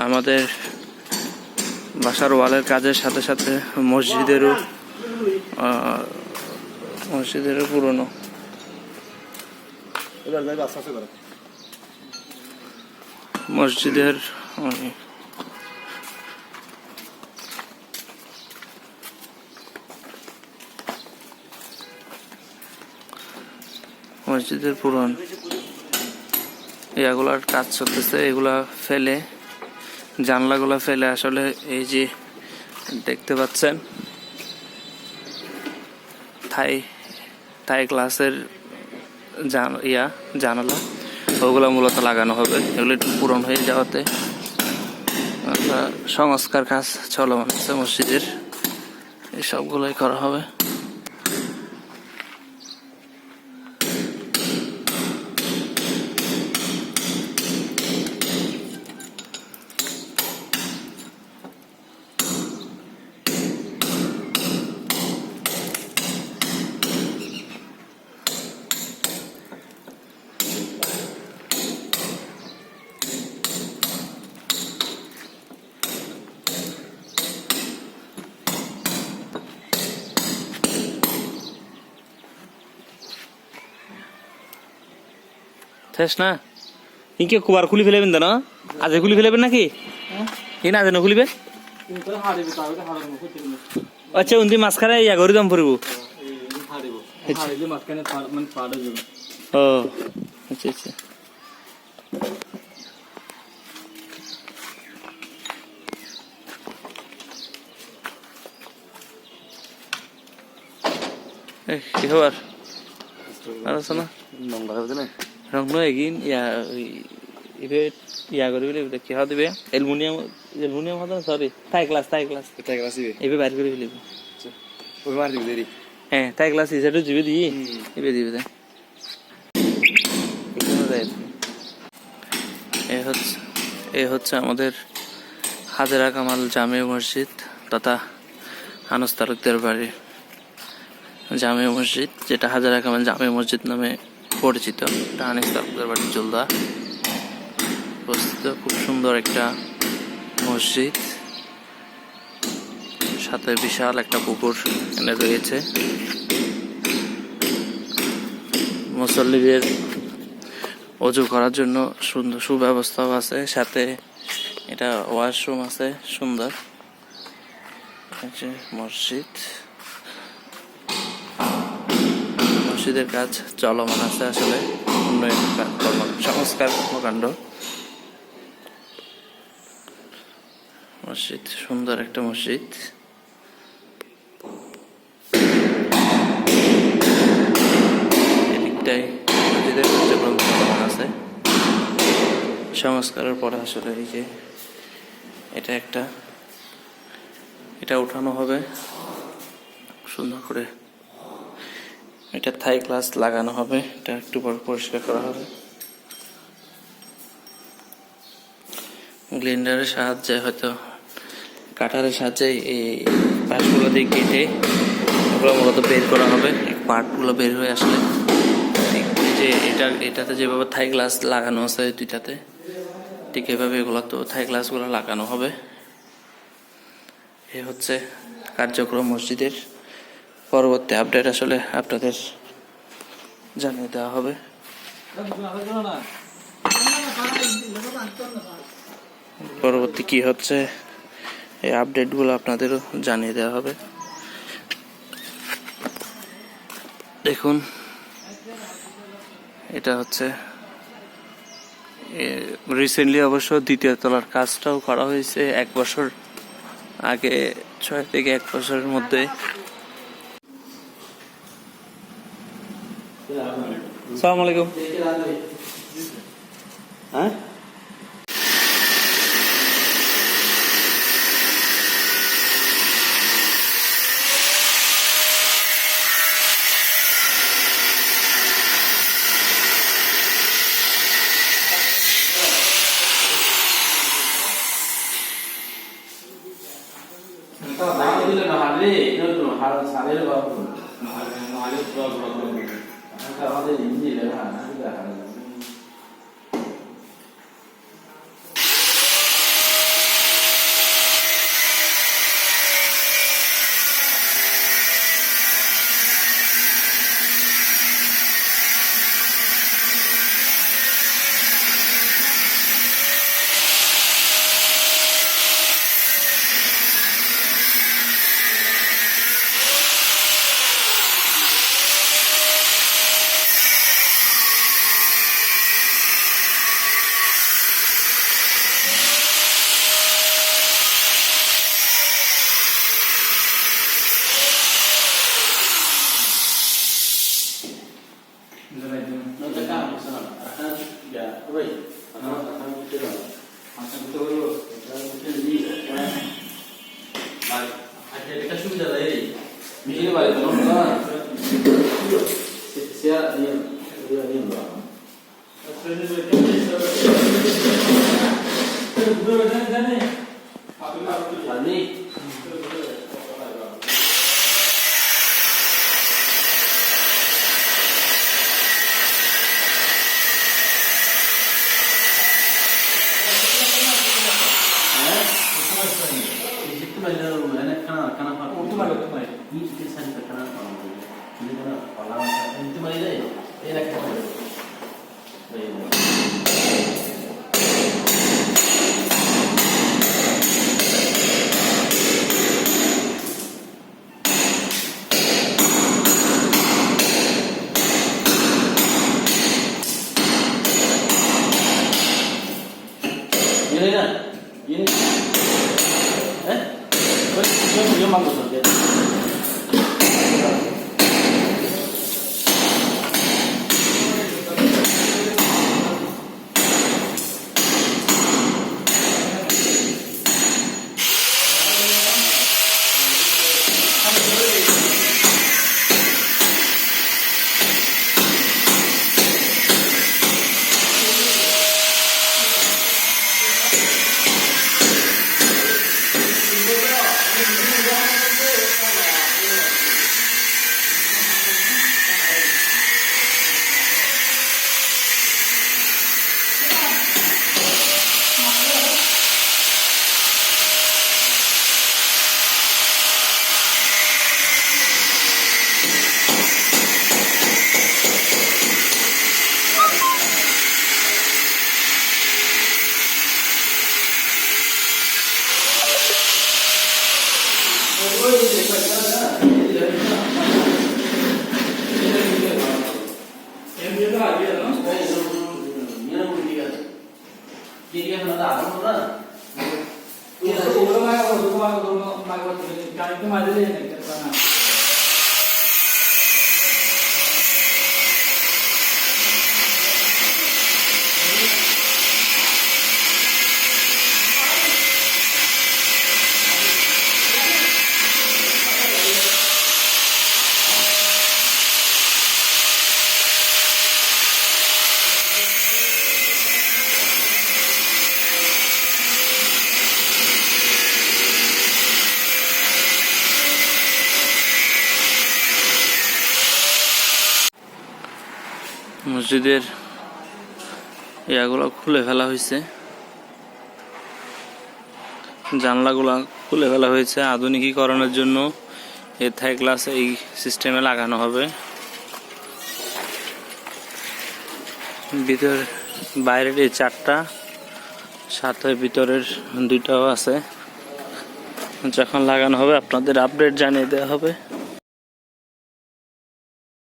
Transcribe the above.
আমাদের বাসার ওয়ালের কাজের সাথে সাথে মসজিদেরও পুরনো মসজিদের পুরন এগুলার কাজ চলতেছে। এগুলা ফেলে জানলাগুলা ফেলে আসলে এই যে দেখতে পাচ্ছেন থাই গ্লাসের জানালা ওগুলো মূলত লাগানো হবে। এগুলো একটু পুরন হয়ে যাওয়াতে সংস্কার কাজ চলমান আছে মসজিদের, এই সবগুলোই করা হবে। শেষ না ইনকে কুবার খুলি ফেলেবেন না, আজ খুলি ফেলেবেন নাকি না যেন খুলিবেন। আচ্ছা উনি মাঝখানে ইয়া করে দাম পড়ব। ও আচ্ছা আচ্ছা কি খবর আলোচনা রং নয় এগিন ইয়া করবি কি হওয়া দিবে এলমুনিয়াম হতো না, সরি থাই গ্লাস এবার বাইর করে ফেলিবি। হ্যাঁ থাই গ্লাস হিসাবে জিবে দিই এবার দিবে। এ হচ্ছে আমাদের হাজরা কামাল জামে মসজিদ তথা আনস তালুকদার বাড়ি জামে মসজিদ, যেটা হাজরা কামাল জামে মসজিদ নামে পরিচিত। এটা আনিস তালুকদার বাড়ি জলদা অবস্থিত। খুব সুন্দর একটা মসজিদ, সাথে বিশাল একটা পুকুর এনে রয়েছে। মুসল্লিদের অজু করার জন্য সুন্দর সুব্যবস্থাও আছে, সাথে এটা ওয়াশরুম আছে সুন্দর। মসজিদের কাজ চলমান আছে, আসলে উন্নয়ন সংস্কার কর্মকাণ্ড। মসজিদ সুন্দর একটা মসজিদ। এদিকটাই মসজিদের কার্যক্রম চলমান আছে। সংস্কারের পরে আসলে এই যে এটা উঠানো হবে সুন্দর করে। এটা থাই গ্লাস লাগানো হবে, এটা একটু পর পরিষ্কার করা হবে। গ্লিন্ডারের সাহায্যে হয়তো কাটারের সাহায্যে এই পার্টগুলো দিয়ে কেটে ওগুলো মূলত বের করা হবে। পার্টগুলো বের হয়ে আসলে যে এটাতে যেভাবে থাই গ্লাস লাগানো আছে দুইটাতে, ঠিক এভাবে এগুলো তো থাই গ্লাসগুলো লাগানো হবে। এ হচ্ছে কার্যক্রম মসজিদের। পরবর্তী আপডেট আসলে আপনাদের জানিয়ে দেওয়া হবে। পরবর্তী কি হচ্ছে এই আপডেটগুলো আপনাদেরও জানিয়ে দেওয়া হবে। দেখুন এটা হচ্ছে রিসেন্টলি অবশ্য দ্বিতীয় তলার কাজটাও করা হয়েছে 1 বছর আগে, 6 থেকে 1 বছরের মধ্যে। আসসালামু আলাইকুম। হ্যাঁ এটা সুবিধা দেয় Mungkin balik ke nomor siap dia bang. Tadi ini kan, ini, dia bagus saja. মসজিদের ইয়াগুলো খুলে ফেলা হয়েছে, জানলাগুলো খুলে ফেলা হয়েছে আধুনিকীকরণের জন্য। এই থাই গ্লাস এই সিস্টেমে লাগানো হবে। ভিতর বাইরের এই 4টা, সাথে ভিতরের 2টাও আছে। যখন লাগানো হবে আপনাদের আপডেট জানিয়ে দেওয়া হবে।